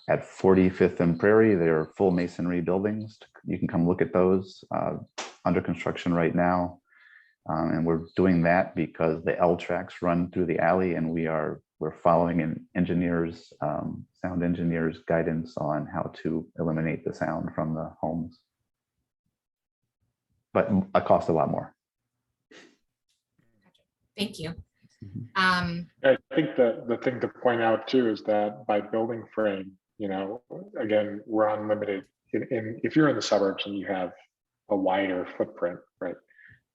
Speaker 4: At 45th and Prairie, they're full masonry buildings. You can come look at those under construction right now. And we're doing that because the L tracks run through the alley, and we're following an engineer's, sound engineer's guidance on how to eliminate the sound from the homes. But it costs a lot more.
Speaker 1: Thank you.
Speaker 3: I think the thing to point out too is that by building frame, you know, again, we're unlimited. If you're in the suburbs and you have a wider footprint, right,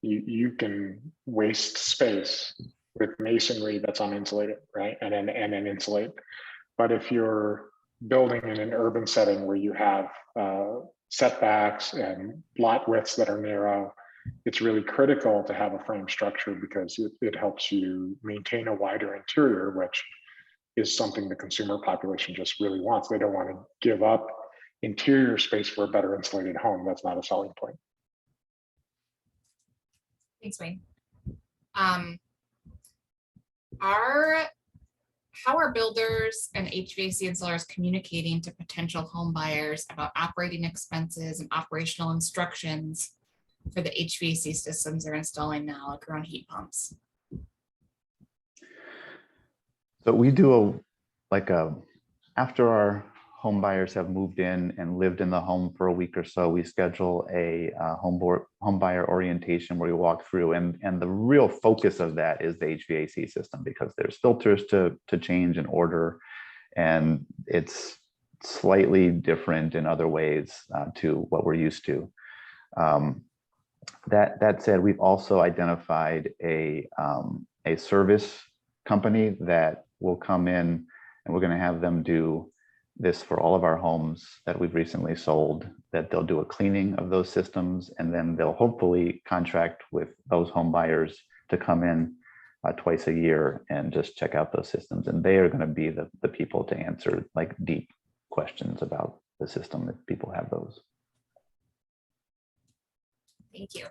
Speaker 3: you can waste space with masonry that's uninsulated, right, and then insulate. But if you're building in an urban setting where you have setbacks and lot widths that are narrow, it's really critical to have a frame structure because it helps you maintain a wider interior, which is something the consumer population just really wants. They don't want to give up interior space for a better insulated home. That's not a selling point.
Speaker 1: Thanks, Wayne. How are builders and HVAC installers communicating to potential home buyers about operating expenses and operational instructions for the HVAC systems they're installing now, like around heat pumps? So
Speaker 4: we do after our home buyers have moved in and lived in the home for a week or so, we schedule a home buyer orientation where we walk through, and the real focus of that is the HVAC system, because there's filters to change and order, and it's slightly different in other ways to what we're used to. That said, we've also identified a service company that will come in, and we're going to have them do this for all of our homes that we've recently sold, that they'll do a cleaning of those systems, and then they'll hopefully contract with those home buyers to come in twice a year and just check out those systems. And they are going to be the people to answer like deep questions about the system if people have those.
Speaker 1: Thank you.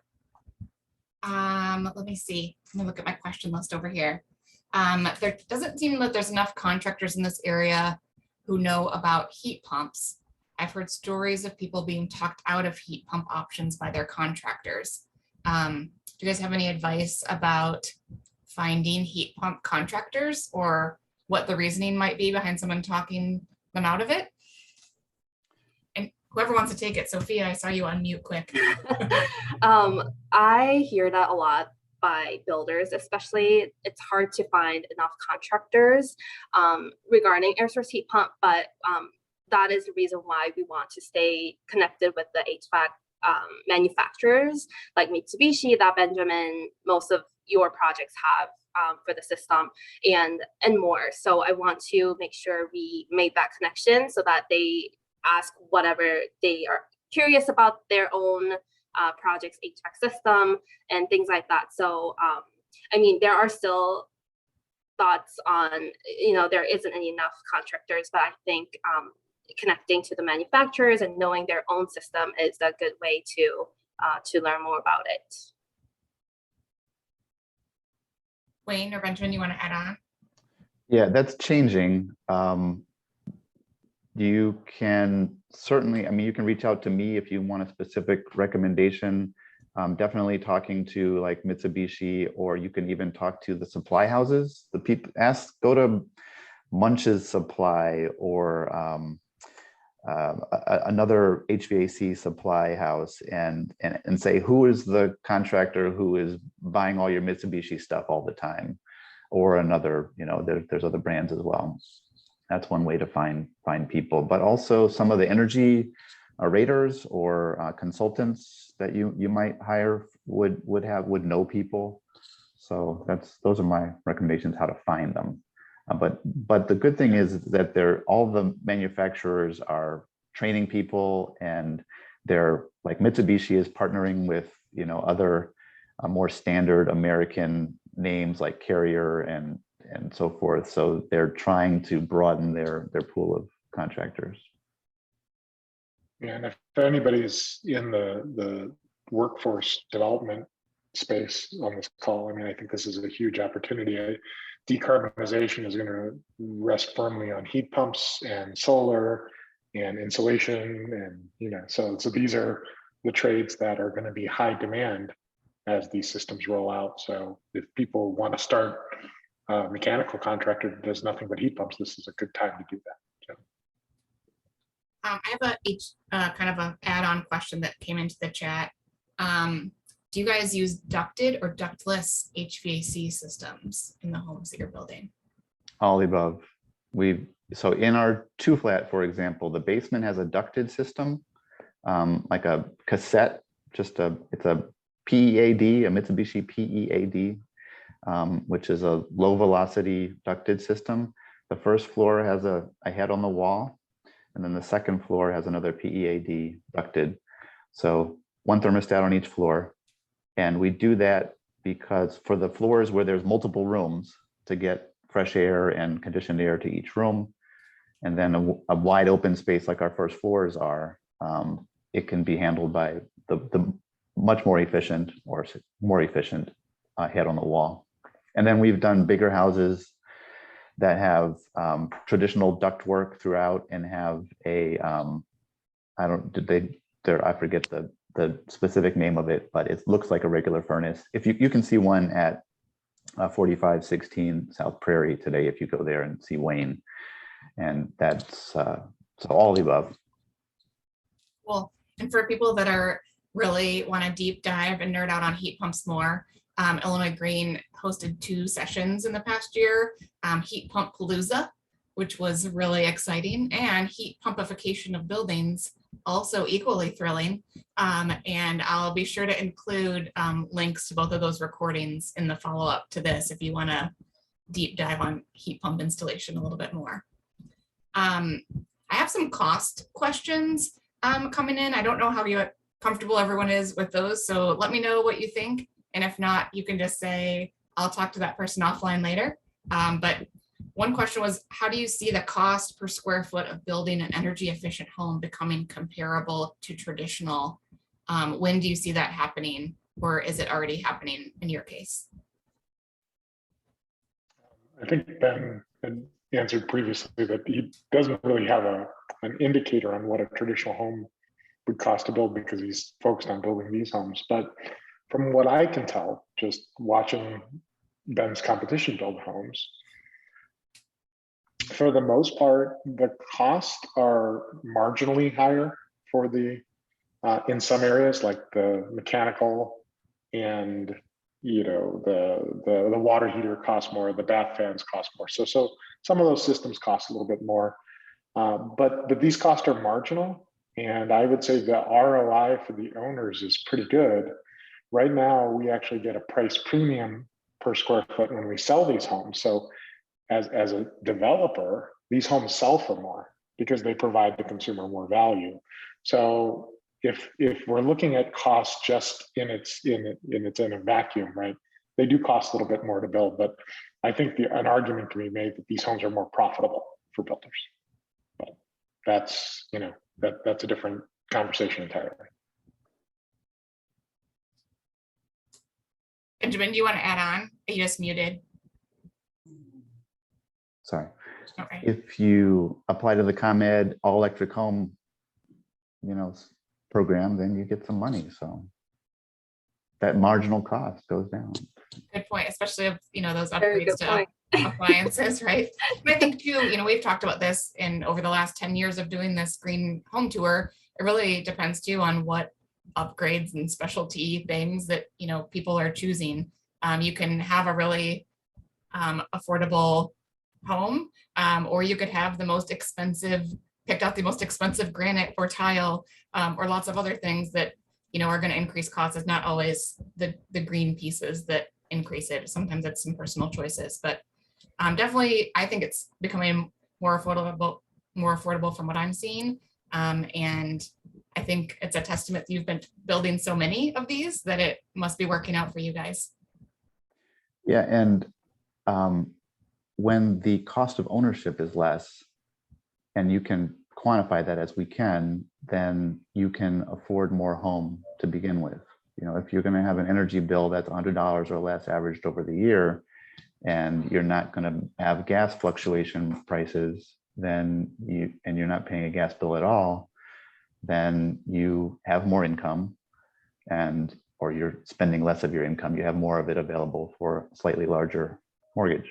Speaker 1: Let me see. Let me look at my question list over here. There doesn't seem that there's enough contractors in this area who know about heat pumps. I've heard stories of people being talked out of heat pump options by their contractors. Do you guys have any advice about finding heat pump contractors, or what the reasoning might be behind someone talking them out of it? And whoever wants to take it, Sophia, I saw you on mute quick.
Speaker 2: I hear that a lot by builders, especially. It's hard to find enough contractors regarding air source heat pump, but that is the reason why we want to stay connected with the HVAC manufacturers like Mitsubishi, that Benjamin, most of your projects have for the system, and more. So I want to make sure we made that connection so that they ask whatever they are curious about their own project's HVAC system and things like that. So, I mean, there are still thoughts on, there isn't enough contractors, but I think connecting to the manufacturers and knowing their own system is a good way to learn more about it.
Speaker 1: Wayne or Benjamin, you want to add on?
Speaker 4: Yeah, that's changing. You can certainly, I mean, you can reach out to me if you want a specific recommendation. Definitely talking to like Mitsubishi, or you can even talk to the supply houses. The people go to Munch's Supply or another HVAC supply house and say, who is the contractor who is buying all your Mitsubishi stuff all the time, or another, there's other brands as well. That's one way to find people, but also some of the energy raters or consultants that you might hire would know people. So those are my recommendations how to find them. But the good thing is that all the manufacturers are training people, and they're like Mitsubishi is partnering with other more standard American names like Carrier and so forth. So they're trying to broaden their pool of contractors.
Speaker 3: Yeah, and if anybody's in the workforce development space on this call, I mean, I think this is a huge opportunity. Decarbonization is going to rest firmly on heat pumps and solar and insulation, and so these are the trades that are going to be high demand as these systems roll out. So if people want to start a mechanical contractor that does nothing but heat pumps, this is a good time to do that. So.
Speaker 1: I have a kind of an add-on question that came into the chat. Do you guys use ducted or ductless HVAC systems in the homes that you're building? All
Speaker 4: the above. So in our 2-flat, for example, the basement has a ducted system, like a cassette, it's a PEAD, a Mitsubishi PEAD, which is a low velocity ducted system. The first floor has a head on the wall, and then the second floor has another PEAD ducted. So one thermostat on each floor. And we do that because for the floors where there's multiple rooms, to get fresh air and conditioned air to each room, and then a wide open space like our first floors are, it can be handled by the much more efficient head on the wall. And then we've done bigger houses that have traditional ductwork throughout and have a I forget the specific name of it, but it looks like a regular furnace. If you can see one at 4516 South Prairie today, if you go there and see Wayne, and that's So all the above.
Speaker 1: Well, and for people that are really want to deep dive and nerd out on heat pumps more, Illinois Green hosted 2 sessions in the past year, Heat Pump Palooza, which was really exciting, and heat pumpification of buildings, also equally thrilling. And I'll be sure to include links to both of those recordings in the follow-up to this if you want to deep dive on heat pump installation a little bit more. I have some cost questions coming in. I don't know how comfortable everyone is with those, so let me know what you think. And if not, you can just say, I'll talk to that person offline later. But one question was, how do you see the cost per square foot of building an energy efficient home becoming comparable to traditional? When do you see that happening, or is it already happening in your case?
Speaker 3: I think Ben had answered previously that he doesn't really have an indicator on what a traditional home would cost to build because he's focused on building these homes. But from what I can tell, just watching Ben's competition build homes, for the most part, the costs are marginally higher for the in some areas, like the mechanical and the water heater costs more, the bath fans cost more. So some of those systems cost a little bit more, but these costs are marginal, and I would say the ROI for the owners is pretty good. Right now, we actually get a price premium per square foot when we sell these homes. So as a developer, these homes sell for more because they provide the consumer more value. So if we're looking at cost just in a vacuum, right, they do cost a little bit more to build, but I think an argument can be made that these homes are more profitable for builders. But that's that's a different conversation entirely.
Speaker 1: Benjamin, do you want to add on? You just muted.
Speaker 4: Sorry.
Speaker 1: Okay.
Speaker 4: If you apply to the ComEd all electric home, program, then you get some money. So that marginal cost goes down.
Speaker 1: Good point, especially if those
Speaker 2: Very
Speaker 1: upgrades
Speaker 2: good
Speaker 1: to
Speaker 2: point.
Speaker 1: appliances, right? And I think too, we've talked about this over the last 10 years of doing this green home tour. It really depends too on what upgrades and specialty things that people are choosing. You can have a really affordable home, or you could have picked out the most expensive granite or tile, or lots of other things that are going to increase costs. It's not always the green pieces that increase it. Sometimes it's some personal choices, but definitely I think it's becoming more affordable from what I'm seeing. And I think it's a testament that you've been building so many of these that it must be working out for you guys.
Speaker 4: Yeah, and when the cost of ownership is less, and you can quantify that as we can, then you can afford more home to begin with. If you're going to have an energy bill that's $100 or less averaged over the year, and you're not going to have gas fluctuation prices, then you're not paying a gas bill at all, then you have more income, or you're spending less of your income. You have more of it available for a slightly larger mortgage.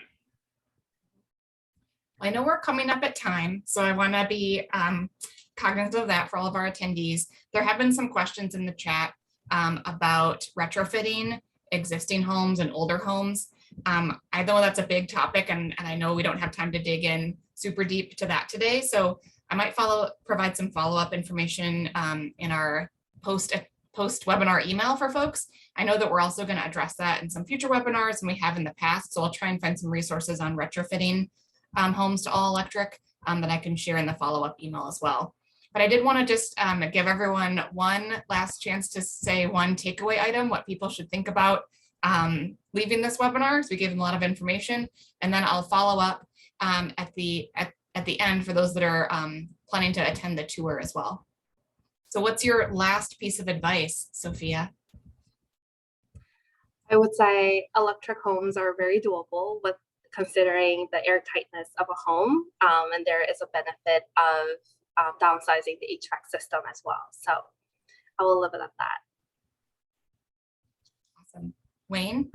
Speaker 1: I know we're coming up at time, so I want to be cognizant of that for all of our attendees. There have been some questions in the chat about retrofitting existing homes and older homes. I know that's a big topic, and I know we don't have time to dig in super deep to that today. So I might provide some follow-up information in our post-webinar email for folks. I know that we're also going to address that in some future webinars, and we have in the past. So I'll try and find some resources on retrofitting homes to all electric that I can share in the follow-up email as well. But I did want to just give everyone one last chance to say one takeaway item, what people should think about leaving this webinar. So we gave them a lot of information, and then I'll follow up at the end for those that are planning to attend the tour as well. So what's your last piece of advice, Sophia?
Speaker 2: I would say electric homes are very doable with considering the air tightness of a home, and there is a benefit of downsizing the HVAC system as well. So I will leave it at that.
Speaker 1: Awesome. Wayne?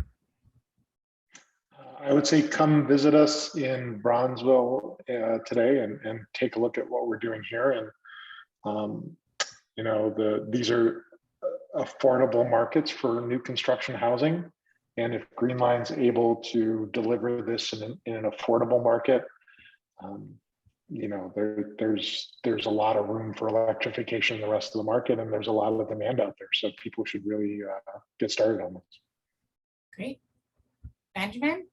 Speaker 3: I would say come visit us in Bronzeville today and take a look at what we're doing here. And you know, these are affordable markets for new construction housing. And if Greenline's able to deliver this in an affordable market, you know, there's a lot of room for electrification in the rest of the market, and there's a lot of demand out there. So people should really get started on this.
Speaker 1: Great. Benjamin?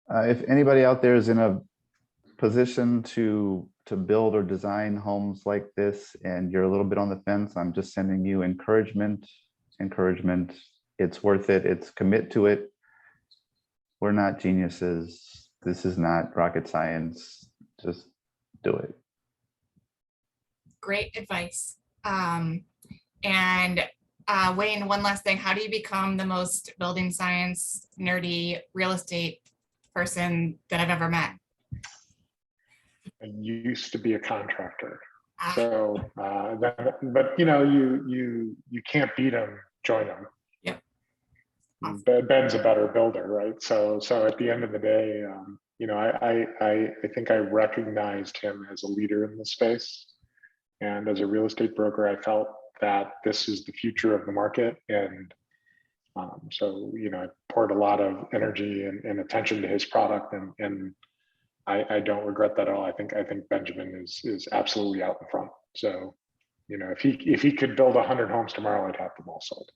Speaker 4: If anybody out there is in a position to build or design homes like this and you're a little bit on the fence, I'm just sending you encouragement. It's worth it. It's commit to it. We're not geniuses. This is not rocket science. Just do it.
Speaker 1: Great advice. Wayne, one last thing. How do you become the most building science, nerdy real estate person that I've ever met?
Speaker 3: I used to be a contractor. So, but you know, you can't beat them, join them.
Speaker 1: Yep. Awesome.
Speaker 3: Ben's a better builder, right? So at the end of the day, you know, I think I recognized him as a leader in the space, and as a real estate broker, I felt that this is the future of the market, and so you know, I poured a lot of energy and attention to his product, and I don't regret that at all. I think Benjamin is absolutely out in front. So, you know, if he could build 100 homes tomorrow, I'd have them all sold.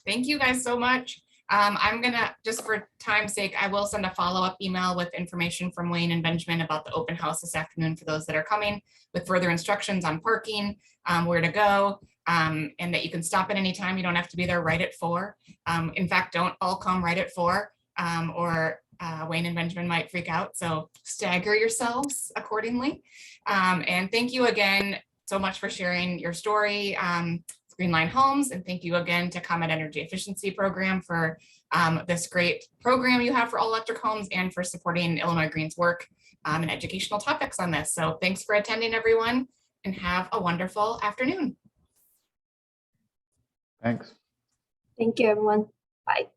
Speaker 1: Thank you guys so much. I'm gonna, just for time's sake, I will send a follow-up email with information from Wayne and Benjamin about the open house this afternoon for those that are coming, with further instructions on parking, where to go, and that you can stop at any time. You don't have to be there right at 4. In fact, don't all come right at 4, or Wayne and Benjamin might freak out. So stagger yourselves accordingly. And thank you again so much for sharing your story, Greenline Homes, and thank you again to ComEd Energy Efficiency Program for this great program you have for all electric homes, and for supporting Illinois Green's work and educational topics on this. So thanks for attending, everyone, and have a wonderful afternoon.
Speaker 4: Thanks.
Speaker 2: Thank you, everyone. Bye.